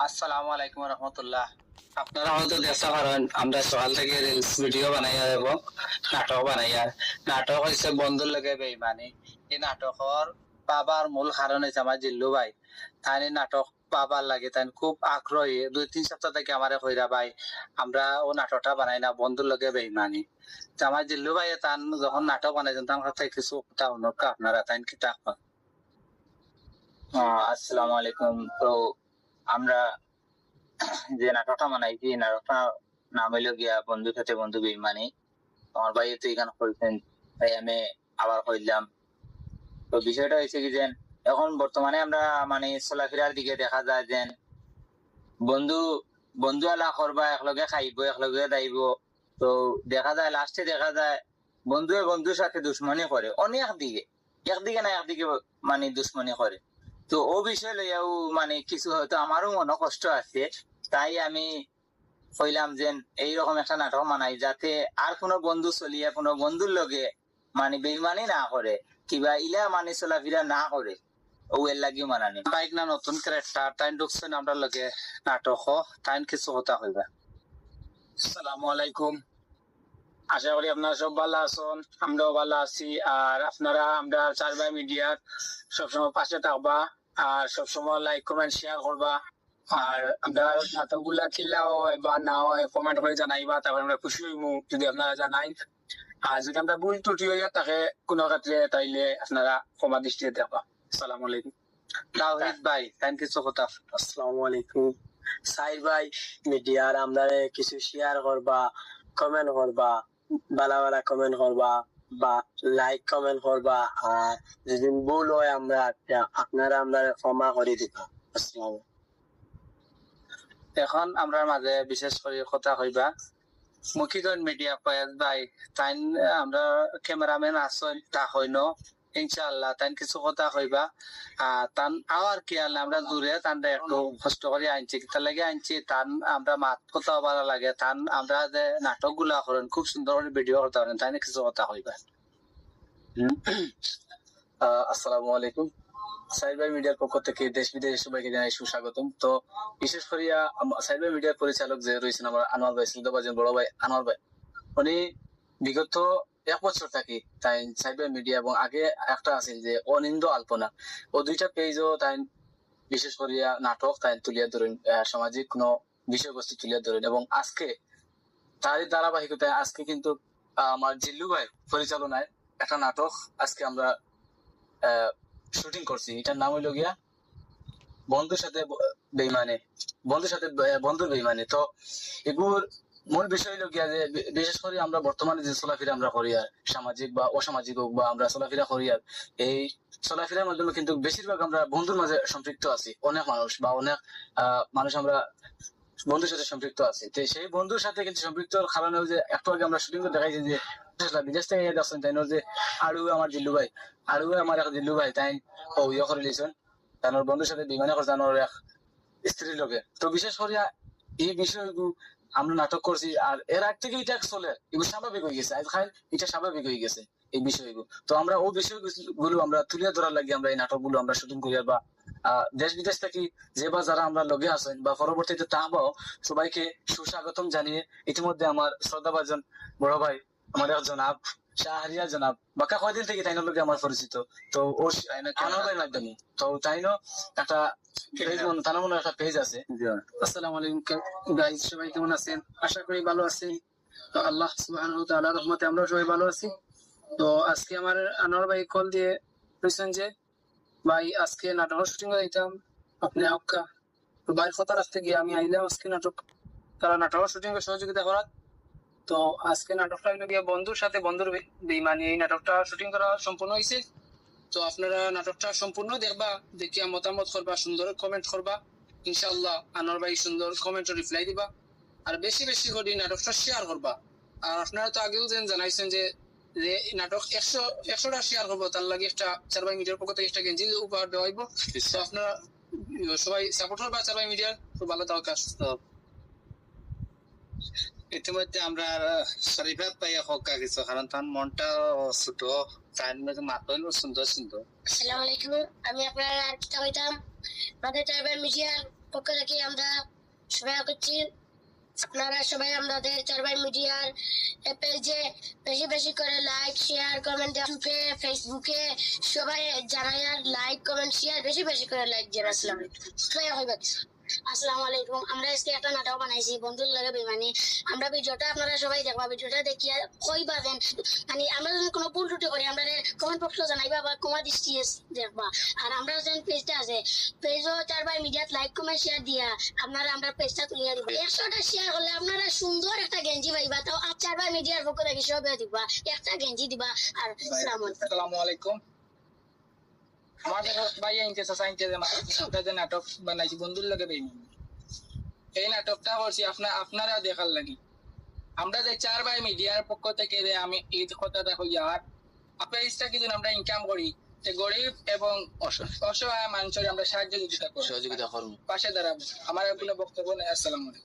আসসালামু আলাইকুম রহমতুল্লাহ। আপনারা হয়তো দেখতে পারেন আমরা সকাল থেকে রিলস ভিডিও বানাইয়া দেব, নাটক বানাইয়া। নাটক হয়েছে বন্ধুর লগে বেইমানি। এই নাটকর বাবার মূল কারণ হয়েছে আমার জিল্লু ভাই। তাই নাটক বাবার লাগে তাই খুব আগ্রহী। 2-3 সপ্তাহ থেকে আমারে কইরা ভাই আমরা ও নাটকটা বানাই না, বন্ধুর লগে বেইমানি। তো আমার জিল্লু ভাই তান যখন নাটক বানাইছেন তার কাছে কিছু কথা অনুরোধ আপনারা তাই কি তা। আসসালামু আলাইকুম। তো আমরা যে নাটকটা বানাইছি নাটকটা নাম হইলো গিয়া বন্ধুর সাথে বন্ধু বেইমানি। আমার ভাই তো এখানে করেছেন, তাই আমি আবার কইলাম। তো বিষয়টা হয়েছে কি যে এখন বর্তমানে আমরা মানে চলাফেরার দিকে দেখা যায় যে বন্ধু বন্ধু আলা করবা, একলগে খাইব, একলগে যাইব। তো দেখা যায় লাস্টে দেখা যায় বন্ধুয়ে বন্ধুর সাথে দুশ্মনী করে অনেক দিকে, একদিকে না একদিকে মানে দুশ্মনী করে। তো ও বিষয় লইয়াও মানে কিছু হয়তো আমারও মনে কষ্ট আছে। তাই আমি কইলাম যে এইরকম একটা নাটক মানাই যাতে আর কোনো বন্ধু চলিয়া কোনো বন্ধুর লগে মানে বেইমানি না করে, কিবা ইলা মানে চলাফেরা না করে। ও এর লাগি মানানি বাইক না নতুন ক্যারেক্টার তাই ঢুকছেন আমরা লগে নাটক তাই কিছু কথা কইবা। আসসালামু আলাইকুম। আশা করি আপনারা সব ভালো আছেন, আমরাও ভালো আছি। আর আপনারা আমরা চার ভাই মিডিয়ার সবসময় পাশে থাকবা, আর সবসময় লাইক কমেন্ট শেয়ার করবা। আর আমরা নাটকগুলা কিলা হয় বা না হয় কমেন্ট করে জানাইবা, তারপর আমরা খুশি হইমু যদি আপনারা জানাই। আর যদি আমরা ভুল ত্রুটি হইয়া থাকে কোনো ক্ষেত্রে তাইলে আপনারা ক্ষমা দৃষ্টিতে দেখবা। আসসালামু আলাইকুম। তাওহিদ ভাই থ্যাংক ইউ সো মাচ। আসসালামু আলাইকুম। সাই ভাই মিডিয়ার আমরা কিছু শেয়ার করবা, কমেন্ট করবা, বালা বালা কমেন্ট করবা বা লাইক কমেন্ট করবা। আর যদি ভুল হয় আমরা আপনারা আমরা ক্ষমা করে দিবা। আসসালামু। এখন আমরা মাঝে বিশেষ করে কথা কইবা মুখিগঞ্জ মিডিয়া ফয়েজ ভাই তাই আমরা ক্যামেরাম্যান আসেন তা হইন ইনশাআল্লাহ তাই কিছু কথা কইবা। তান আওয়ার কি আল্লাহ আমরা দূরে তান একটু কষ্ট করে আনছি কিতা লাগে আনছি তান আমরা মাত কথা ভালো লাগে তান আমরা যে নাটক গুলা করেন খুব সুন্দর করে ভিডিও করতে পারেন তাই কিছু কথা কইবা। আসসালামু আলাইকুম। সাইবার মিডিয়ার পক্ষ থেকে দেশ বিদেশের সবাইকে জানাই সুস্বাগতম। তো বিশেষ করিয়া সাইবার মিডিয়ার পরিচালক যে রয়েছেন আমার আনোয়ার ভাই, শ্রদ্ধাভাজন বড় ভাই আনোয়ার ভাই, উনি বিগত 1 বছর থাকি তাই সাইবার মিডিয়া এবং আগে একটা আছে যে অনিন্দ আলপনা, ও দুইটা পেজও তাই বিশেষ করিয়া নাটক তাই তুলিয়া ধরেন, সামাজিক কোনো বিষয়বস্তু তুলিয়া ধরেন। এবং আজকে তারই ধারাবাহিকতায় আজকে কিন্তু আমার জিল্লু ভাই পরিচালনায় একটা নাটক আজকে আমরা শুটিং করছি। এটার নাম হইল গিয়া বন্ধুর সাথে বেইমানে, বন্ধুর সাথে বন্ধুর বেইমানে। তো এগুলোর মূল বিষয় হইল গিয়া যে বিশেষ করে আমরা বর্তমানে যে চলাফেরা আমরা করি আর সামাজিক বা অসামাজিক হোক বা আমরা চলাফেরা করি আর এই চলাফেরার মাধ্যমে কিন্তু বেশিরভাগ আমরা বন্ধুর মাঝে সম্পৃক্ত আছি। অনেক মানুষ বা অনেক মানুষ আমরা বন্ধুর সাথে সম্পৃক্ত আছি। তো সেই বন্ধুর সাথে কিন্তু সম্পৃক্ত কারণে যে একটু আগে আমরা শুটিং করে দেখাইছি যে বিদেশ থেকে যাচ্ছেন তাই যে আরু আমার জিল্লু ভাই, আরু আমার এক জিল্লু ভাই তাই ও ইয়ে করে লিছেন তার বন্ধুর সাথে বিমানে করছেন এক স্ত্রীর লোকে। তো বিশেষ করে এই বিষয়গুলো আমরা নাটক করছি আর এর আগ থেকে এটা চলে এগুলো স্বাভাবিক হয়ে গেছে, আজ খাই এটা স্বাভাবিক হয়ে গেছে এই বিষয়গুলো। তো আমরা ওই বিষয়গুলো আমরা তুলে ধরার লাগে আমরা এই নাটকগুলো আমরা শুটিং করি। বা দেশ বিদেশ থেকে যে বা যারা আমরা লগে আছেন বা পরবর্তীতে তাহবাও সবাইকে সুস্বাগতম জানিয়ে ইতিমধ্যে আমার শ্রদ্ধাভাজন বড় ভাই আমাদের জনাব শাহরিয়া জনাব বাকা কয়দিন থেকে তাইনোর লগে আমার পরিচিত। তো ওর আনোয়ারের মাধ্যমে তো তাইনো একটা তার মনে একটা পেজ আছে। আসসালামু আলাইকুম গাইস, সবাই কেমন আছেন? আশা করি ভালো আছেন। তো আল্লাহ সুবহানাহু ওয়া তাআলার রহমতে আমরা সবাই ভালো আছি। তো আজকে আমার আনোয়ার ভাই কল দিয়ে বলছেন যে ভাই আজকে নাটক শুটিং এ যাইতাম আপনি আক্কা। তো ভাইয়ের কথা রাখতে গিয়ে আমি আইলাম আজকে নাটক, তারা নাটক শুটিং এর সহযোগিতা করার। তো আজকে নাটকটা হইলো গিয়ে বন্ধুর সাথে বন্ধুর বেইমানি, এই নাটকটা শুটিং করা সম্পূর্ণ হয়েছে। তো আপনারা নাটকটা সম্পূর্ণ দেখবা, দেখিয়া মতামত করবা, সুন্দর কমেন্ট করবা। ইনশাআল্লাহ আনোয়ার ভাই সুন্দর কমেন্ট রিপ্লাই দিবা। আর বেশি বেশি করে নাটকটা শেয়ার করবা। আর আপনারা তো আগেও জানাইছেন যে নাটক 100টা শেয়ার করবো, তার লাগে একটা চার ভাই মিডিয়ার পক্ষ থেকে একটা গেঞ্জি উপহার দেওয়া হইব। তো আপনারা সবাই সাপোর্ট করবা চার ভাই মিডিয়ার। খুব ভালো থাকা সুস্থ। ইতিমধ্যে আমরা শরীফাত পাইয়া হকা কিছু, কারণ তার মনটা ছোট, তার মাথায় সুন্দর সুন্দর। আসসালামু আলাইকুম। আমি আপনার আর কি হইতাম আমাদের ট্রাইবাল মিডিয়ার পক্ষ থেকে আমরা সবাই করছি আপনারা সবাই আমাদের চার ভাই মিডিয়ার পেজে বেশি বেশি করে লাইক শেয়ার কমেন্ট ইউটিউবে ফেসবুকে সবাই জানাই আর লাইক কমেন্ট শেয়ার বেশি বেশি করে লাইক জানাই। আসসালামু আলাইকুম। আমরা আজকে একটা নাটক বানাইছি বন্ধুর লাগে বেমানি। আমরা ভিডিওটা আপনারা সবাই দেখবা, ভিডিওটা দেখিয়া কইবা দেন মানে আমরা যদি কোনো ভুল ত্রুটি করি আমরা কমেন্ট বক্সে জানাইবা বা কমা দৃষ্টি দেখবা। আর আমরা যে পেজটা আছে পেজও চার ভাই মিডিয়াত লাইক কমেন্ট শেয়ার দিয়া আপনারা আমরা পেজটা তুলিয়া দিব। 100টা শেয়ার করলে আপনারা সুন্দর একটা গেঞ্জি পাইবা। তাও চার ভাই মিডিয়ার পক্ষ থেকে সবাই দিবা একটা গেঞ্জি দিবা। আর আসসালামু আলাইকুম। আমাদের ভাই যে নাটক বানাইছি বন্ধুর লগে বেইমান, এই নাটকটা করছি আপনারা দেখার লাগি। আমরা যে চার ভাই মিডিয়ার পক্ষ থেকে যে আমি এই কথাটা হইয়া আর পেজটা কিছু আমরা ইনকাম করি, যে গরিব এবং অসহায় মানুষের আমরা সাহায্য সহযোগিতা করব, সহযোগিতা করুন। পাশে দাঁড়াবো। আমার কোনো বক্তব্য নেই। আসসালামু আলাইকুম।